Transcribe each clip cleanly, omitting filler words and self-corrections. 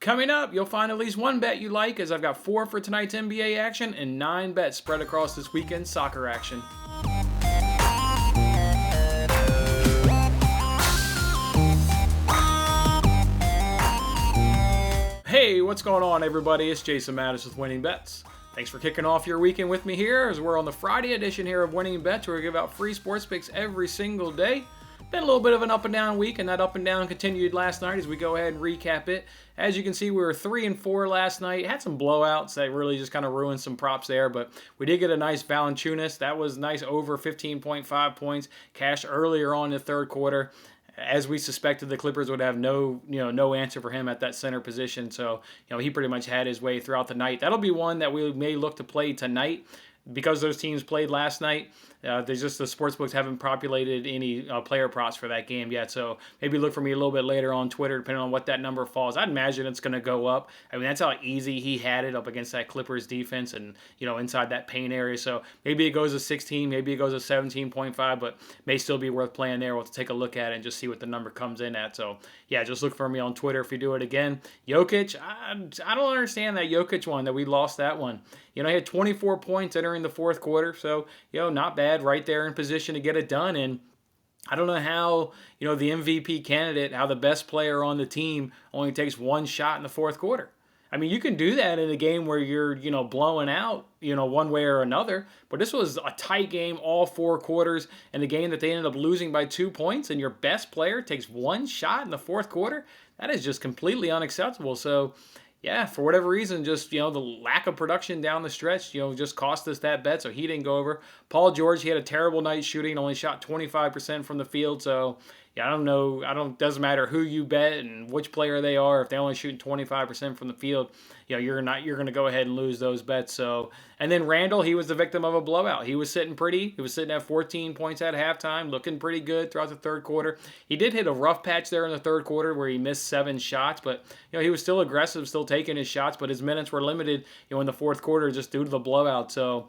Coming up, you'll find at least one bet you like, as I've got 4 for tonight's NBA action and 9 bets spread across this weekend's soccer action. Hey, what's going on, everybody? It's Jason Mattis with Winning Bets. Thanks for kicking off your weekend with me here, as we're on the Friday edition here of Winning Bets, where we give out free sports picks every single day. Been a little bit of an up and down week, and that up and down continued last night as we go ahead and recap it. As you can see, we were 3-4 last night. Had some blowouts that really just kind of ruined some props there, but we did get a nice Valanciunas. That was nice, over 15.5 points. Cash earlier on in the third quarter. As we suspected, the Clippers would have no answer for him at that center position. So, he pretty much had his way throughout the night. That'll be one that we may look to play tonight. Because those teams played last night, there's just the sportsbooks haven't populated any player props for that game yet. So maybe look for me a little bit later on Twitter, depending on what that number falls. I'd imagine it's going to go up. I mean, that's how easy he had it up against that Clippers defense and, inside that paint area. So maybe it goes to 16, maybe it goes to 17.5, but may still be worth playing there. We'll take a look at it and just see what the number comes in at. So, yeah, just look for me on Twitter if you do it again. Jokic, I don't understand that Jokic one, that we lost that one. He had 24 points entering the fourth quarter, so, not bad, right there in position to get it done. And I don't know how, the MVP candidate, how the best player on the team only takes one shot in the fourth quarter. I mean, you can do that in a game where you're, blowing out, one way or another. But this was a tight game all 4 quarters, and a game that they ended up losing by 2 points, and your best player takes one shot in the fourth quarter. That is just completely unacceptable. So, yeah, for whatever reason, just, the lack of production down the stretch, just cost us that bet, so he didn't go over. Paul George, he had a terrible night shooting, only shot 25% from the field, so, yeah, I don't know. Doesn't matter who you bet and which player they are. If they're only shooting 25% from the field, you're going to go ahead and lose those bets. So, and then Randall, he was the victim of a blowout. He was sitting at 14 points at halftime, looking pretty good throughout the third quarter. He did hit a rough patch there in the third quarter where he missed 7 shots, but he was still aggressive, still taking his shots, but his minutes were limited, in the fourth quarter just due to the blowout. So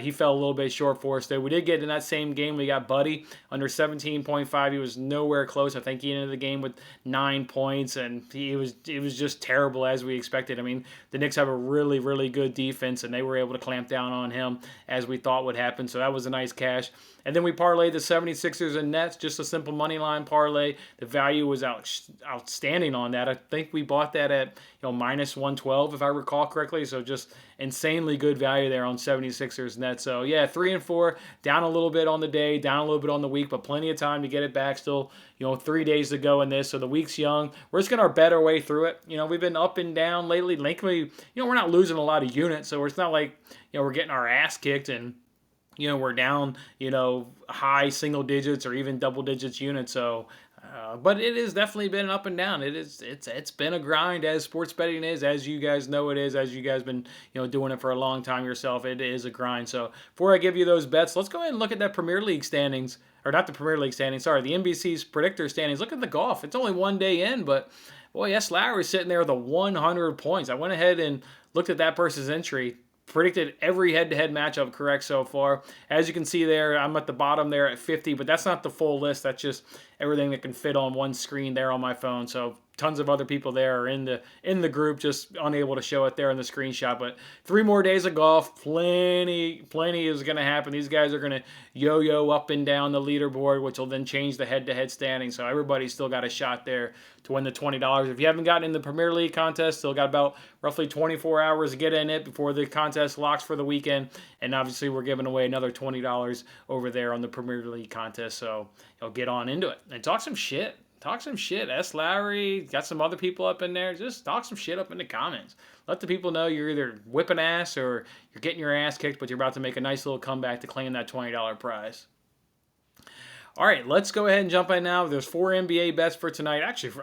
he fell a little bit short for us there. We did get in that same game. We got Buddy under 17.5. He was nowhere close. I think he ended the game with 9 points, and it was just terrible as we expected. I mean, the Knicks have a really, really good defense, and they were able to clamp down on him as we thought would happen. So that was a nice cash. And then we parlayed the 76ers and Nets, just a simple money line parlay. The value was outstanding on that. I think we bought that at minus 112, if I recall correctly. So just insanely good value there on 76ers Nets. So yeah, 3-4, down a little bit on the day, down a little bit on the week, but plenty of time to get it back. Still, 3 days to go in this. So the week's young. We're just going to bet our way through it. We've been up and down lately. Lately, we're not losing a lot of units, so it's not like, we're getting our ass kicked and we're down, high single digits or even double digits units. So, but it has definitely been up and down. It's been a grind, as sports betting is, as you guys know it is, as you guys been, doing it for a long time yourself. It is a grind. So before I give you those bets, let's go ahead and look at that Premier League standings, or not the Premier League standings, sorry, the NBC's Predictor standings. Look at the golf. It's only one day in, but boy, S. Lowry's sitting there with 100 points. I went ahead and looked at that person's entry. Predicted every head-to-head matchup correct so far. As you can see there, I'm at the bottom there at 50, but that's not the full list. That's just everything that can fit on one screen there on my phone. So tons of other people there are in the group, just unable to show it there in the screenshot. But 3 more days of golf, plenty is going to happen. These guys are going to yo-yo up and down the leaderboard, which will then change the head-to-head standing. So everybody's still got a shot there to win the $20. If you haven't gotten in the Premier League contest, still got about roughly 24 hours to get in it before the contest locks for the weekend. And obviously we're giving away another $20 over there on the Premier League contest. So get on into it and talk some shit. Talk some shit. S. Lowry, got some other people up in there. Just talk some shit up in the comments. Let the people know you're either whipping ass or you're getting your ass kicked, but you're about to make a nice little comeback to claim that $20 prize. All right, let's go ahead and jump in now. There's 4 NBA bets for tonight. Actually,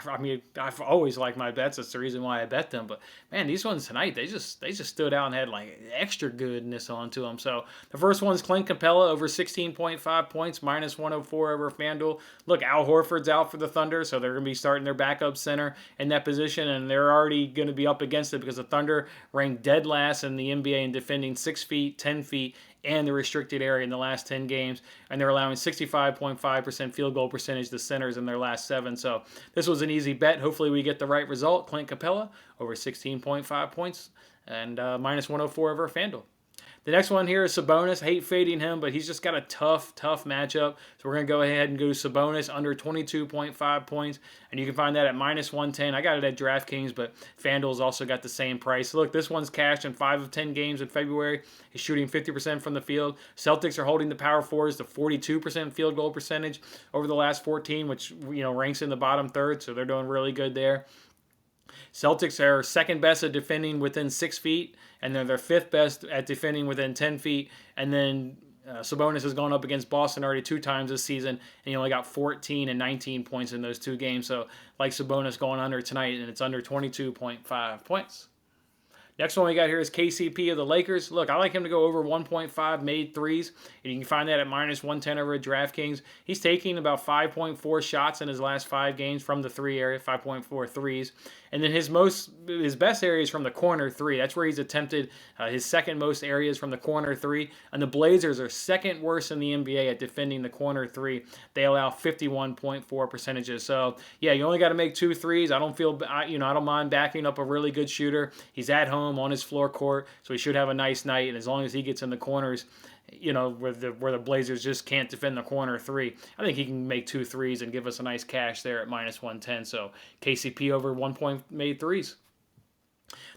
I mean, I've always liked my bets. That's the reason why I bet them. But man, these ones tonight, they just stood out and had like extra goodness onto them. So the first one's Clint Capella over 16.5 points, minus 104 over FanDuel. Look, Al Horford's out for the Thunder, so they're going to be starting their backup center in that position, and they're already going to be up against it because the Thunder ranked dead last in the NBA in defending 6 feet, 10 feet, and the restricted area in the last 10 games, and they're allowing 65.5% field goal percentage to centers in their last 7. So this was an easy bet. Hopefully we get the right result. Clint Capella over 16.5 points and minus 104 over FanDuel. The next one here is Sabonis. I hate fading him, but he's just got a tough matchup. So we're going to go ahead and go Sabonis under 22.5 points. And you can find that at minus 110. I got it at DraftKings, but FanDuel's also got the same price. Look, this one's cashed in 5 of 10 games in February. He's shooting 50% from the field. Celtics are holding the power forwards to 42% field goal percentage over the last 14, which ranks in the bottom third. So they're doing really good there. Celtics are second best at defending within 6 feet, and they're 5th best at defending within 10 feet. And then Sabonis has gone up against Boston already 2 times this season, and he only got 14 and 19 points in those 2 games. So like Sabonis going under tonight, and it's under 22.5 points. Next one we got here is KCP of the Lakers. Look, I like him to go over 1.5 made threes, and you can find that at minus 110 over at DraftKings. He's taking about 5.4 shots in his last 5 games from the 3 area, 5.4 threes. And then his best area is from the corner 3. That's where he's attempted his second most areas from the corner 3. And the Blazers are second worst in the NBA at defending the corner 3. They allow 51.4 percentages. So yeah, you only got to make 2 threes. I don't mind backing up a really good shooter. He's at home on his floor court, so he should have a nice night. And as long as he gets in the corners, where the Blazers just can't defend the corner 3, I think he can make 2 threes and give us a nice cash there at minus 110. So KCP over 1 point made threes.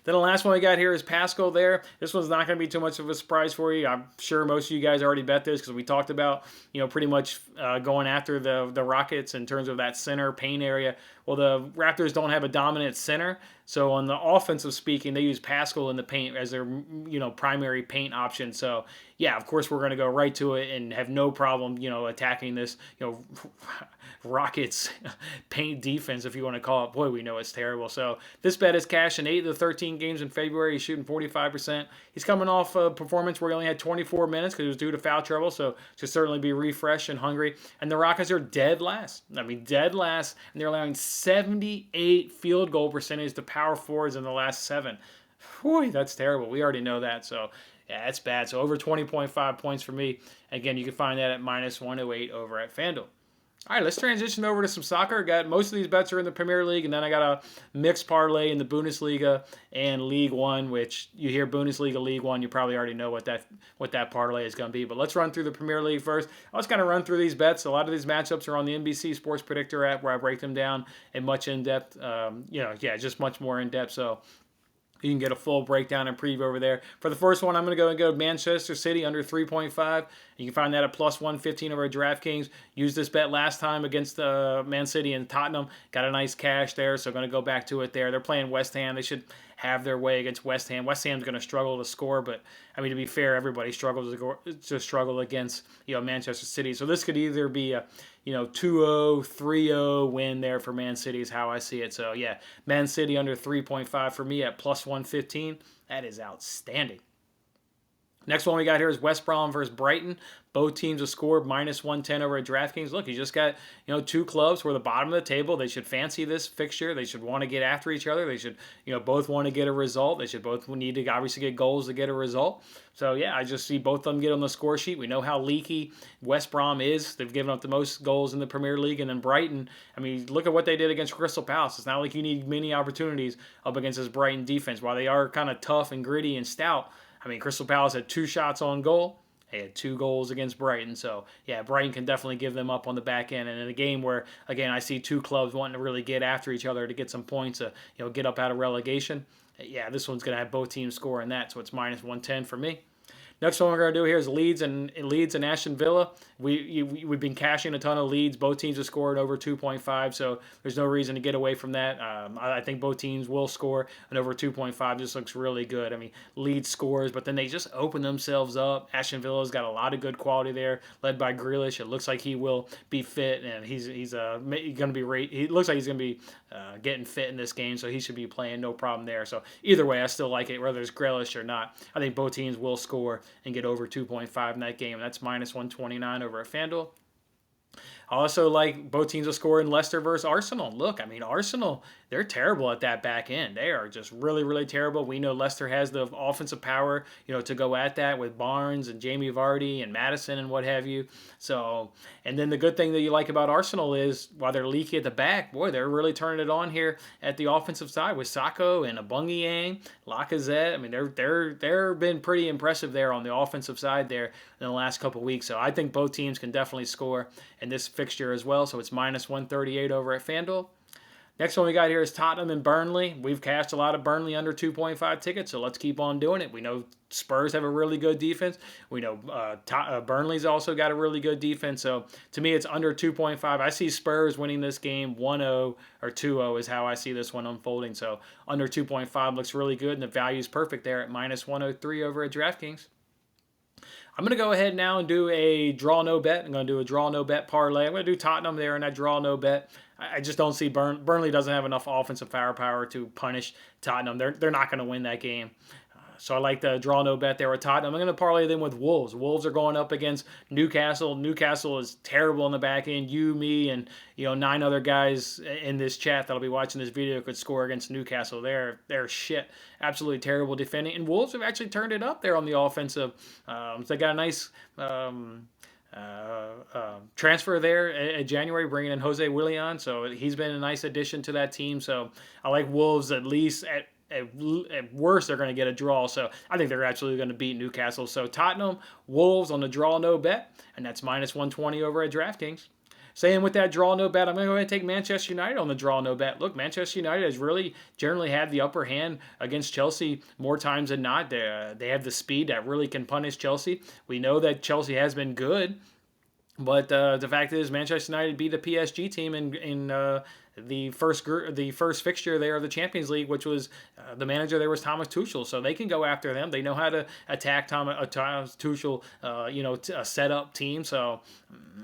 Then the last one we got here is Pascal there. This one's not going to be too much of a surprise for you. I'm sure most of you guys already bet this because we talked about, pretty much going after the Rockets in terms of that center paint area. Well, the Raptors don't have a dominant center. So on the offensive speaking, they use Pascal in the paint as their, primary paint option. So yeah, of course we're going to go right to it and have no problem, attacking this, Rockets paint defense, if you want to call it. Boy, we know it's terrible. So this bet is cash in 8 of the 13 games in February. He's shooting 45%. He's coming off a performance where he only had 24 minutes because he was due to foul trouble. So should certainly be refreshed and hungry. And the Rockets are dead last. Dead last. And they're allowing 78 field goal percentage to power forwards in the last 7. Boy, that's terrible. We already know that. So yeah, that's bad. So over 20.5 points for me. Again, you can find that at minus 108 over at FanDuel. All right, let's transition over to some soccer. Got most of these bets are in the Premier League, and then I got a mixed parlay in the Bundesliga and Ligue 1, which you hear Bundesliga, Ligue 1, you probably already know what that parlay is going to be. But let's run through the Premier League first. I was going to run through these bets. A lot of these matchups are on the NBC Sports Predictor app where I break them down in much in-depth, just much more in-depth. So you can get a full breakdown and preview over there. For the first one, I'm going to go Manchester City under 3.5. You can find that at plus 115 over at DraftKings. Used this bet last time against Man City and Tottenham. Got a nice cash there, so going to go back to it there. They're playing West Ham. They should have their way against West Ham. West Ham's going to struggle to score, but to be fair, everybody struggles to struggle against Manchester City. So this could either be a 2-0, 3-0 win there for Man City is how I see it. So yeah, Man City under 3.5 for me at plus 115. That is outstanding. Next one we got here is West Brom versus Brighton. Both teams have scored minus 110 over at DraftKings. Look, you just got, 2 clubs who are the bottom of the table. They should fancy this fixture. They should want to get after each other. They should, both want to get a result. They should both need to obviously get goals to get a result. So, yeah, I just see both of them get on the score sheet. We know how leaky West Brom is. They've given up the most goals in the Premier League. And then Brighton, look at what they did against Crystal Palace. It's not like you need many opportunities up against this Brighton defense. While they are kind of tough and gritty and stout, Crystal Palace had 2 shots on goal. They had 2 goals against Brighton. So, yeah, Brighton can definitely give them up on the back end. And in a game where, again, I see 2 clubs wanting to really get after each other to get some points, get up out of relegation. Yeah, this one's going to have both teams scoring that. So it's minus 110 for me. Next one we're going to do here is Leeds and Aston Villa. We've been cashing a ton of leads. Both teams have scored over 2.5, so there's no reason to get away from that. I think both teams will score, and over 2.5 just looks really good. Leeds scores, but then they just open themselves up. Aston Villa's got a lot of good quality there, led by Grealish. It looks like he will be fit, and he's going to be. He looks like he's going to be getting fit in this game, so he should be playing no problem there. So either way, I still like it, whether it's Grealish or not. I think both teams will score and get over 2.5 in that game. That's minus 129 over at FanDuel. I also like both teams to score in Leicester versus Arsenal. Look, I mean, Arsenal, they're terrible at that back end. They are just really, really terrible. We know Leicester has the offensive power, to go at that with Barnes and Jamie Vardy and Madison and what have you. So, and then the good thing that you like about Arsenal is while they're leaky at the back, boy, they're really turning it on here at the offensive side with Sacco and Abungiang, Lacazette. I mean, they're been pretty impressive there on the offensive side there in the last couple of weeks. So I think both teams can definitely score in this fixture as well. So it's minus 138 over at FanDuel. Next one we got here is Tottenham and Burnley. We've cashed a lot of Burnley under 2.5 tickets, so let's keep on doing it. We know Spurs have a really good defense. We know Burnley's also got a really good defense. So to me, it's under 2.5. I see Spurs winning this game 1-0 or 2-0 is how I see this one unfolding. So under 2.5 looks really good, and the value is perfect there at minus 103 over at DraftKings. I'm going to go ahead now and do a draw no bet. I'm going to do a draw no bet parlay. I'm going to do Tottenham there in that draw no bet. I just don't see Burnley doesn't have enough offensive firepower to punish Tottenham. They're not going to win that game. So I like the draw no bet there with Tottenham. I'm going to parlay them with Wolves. Wolves are going up against Newcastle. Newcastle is terrible in the back end. You, me, and 9 other guys in this chat that'll be watching this video could score against Newcastle. They're shit. Absolutely terrible defending. And Wolves have actually turned it up there on the offensive. They got a nice transfer there at January, bringing in Jose Willian. So he's been a nice addition to that team. So I like Wolves at least at worst, they're going to get a draw. So I think they're actually going to beat Newcastle. So Tottenham, Wolves on the draw no bet, and that's minus 120 over at DraftKings. Saying with that draw no bet, I'm going to go ahead and take Manchester United on the draw no bet. Look, Manchester United has really generally had the upper hand against Chelsea more times than not. They have the speed that really can punish Chelsea. We know that Chelsea has been good, but the fact is Manchester United beat a PSG team in the first fixture there of the Champions League, which was the manager there was Thomas Tuchel, so they can go after them. They know how to attack Thomas Tuchel, a set-up team. So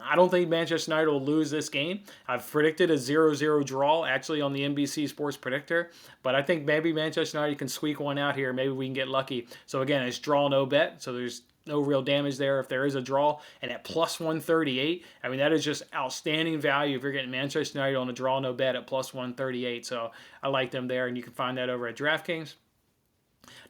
I don't think Manchester United will lose this game. I've predicted a 0-0 draw actually on the NBC Sports Predictor, but I think maybe Manchester United can squeak one out here. Maybe we can get lucky. So again, it's draw no bet. So there's no real damage there if there is a draw. And at plus 138, I mean, that is just outstanding value if you're getting Manchester United on a draw no bet at plus 138. So I like them there, and you can find that over at DraftKings.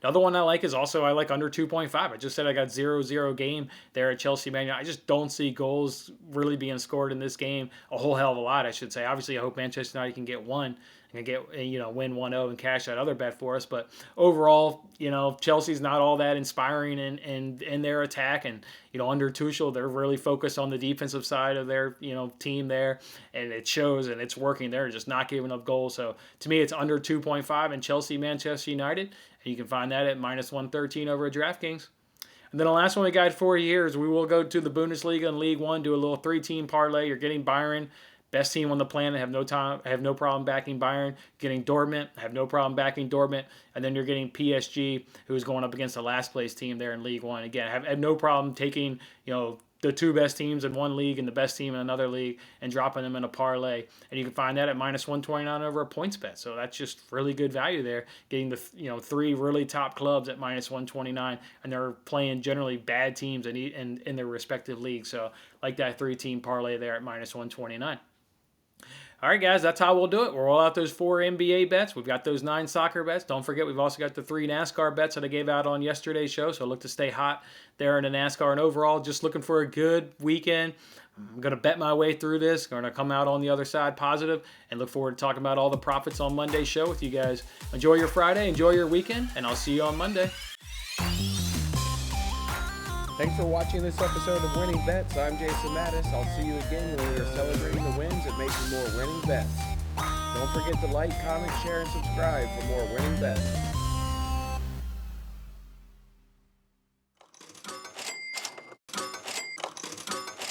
The other one I like is also I like under 2.5. I just said I got 0-0 game there at Chelsea Man United. I just don't see goals really being scored in this game a whole hell of a lot, I should say. Obviously, I hope Manchester United can get one and win 1-0 and cash that other bet for us. But overall, Chelsea's not all that inspiring in their attack. And, under Tuchel, they're really focused on the defensive side of their, team there. And it shows, and it's working. They're just not giving up goals. So to me, it's under 2.5 in Chelsea, Manchester United. And you can find that at minus 113 over at DraftKings. And then the last one we got for you here is we will go to the Bundesliga and League One, do a little 3-team parlay. You're getting Bayern, best team on the planet. Have no problem backing Bayern. Getting Dortmund, have no problem backing Dortmund. And then you're getting PSG, who's going up against the last place team there in League One. Again, have no problem taking the 2 best teams in one league and the best team in another league and dropping them in a parlay. And you can find that at minus 129 over a points bet. So that's just really good value there. Getting the 3 really top clubs at minus 129, and they're playing generally bad teams in their respective leagues. So like that 3-team parlay there at minus 129. All right, guys, that's how we'll do it. We'll roll out those 4 NBA bets. We've got those 9 soccer bets. Don't forget, we've also got the 3 NASCAR bets that I gave out on yesterday's show, so look to stay hot there in the NASCAR. And overall, just looking for a good weekend. I'm going to bet my way through this. Going to come out on the other side positive and look forward to talking about all the profits on Monday's show with you guys. Enjoy your Friday, enjoy your weekend, and I'll see you on Monday. Thanks for watching this episode of Winning Bets. I'm Jason Mattis. I'll see you again when we are celebrating the wins and making more winning bets. Don't forget to like, comment, share, and subscribe for more winning bets.